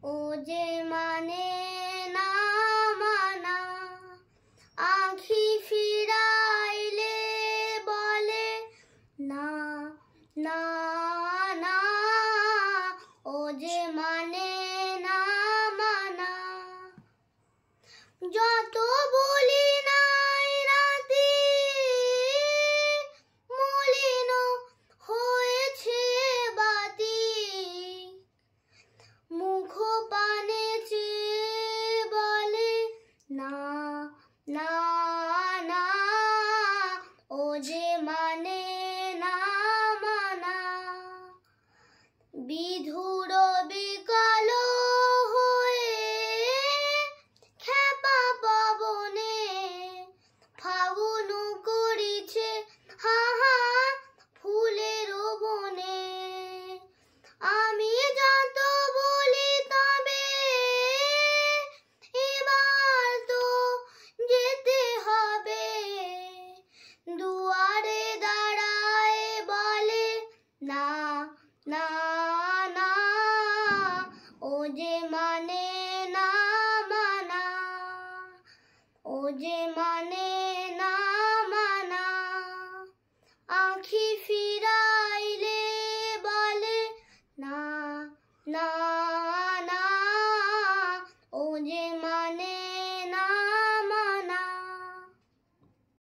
ও যে মানে না মানা, আঁখি ফিরাইলে বলে না না না, ও যে মানে না মানা। যত বলি নাই রাতে মলিন হয়েছে বাতি, মুখ পানে চেয়ে বলে না না না, ও যে মানে না মানা। বিধুর বিকল হয়ে খেপা পবনে ফাগুন করিছে হা হা ফুলের বনে। আমি যত বলি তবে এবার তো যেতে হবে, দুয়ারে দাঁড়ায় বলে না না না, ও যে মানে না মানা, ও যে মানে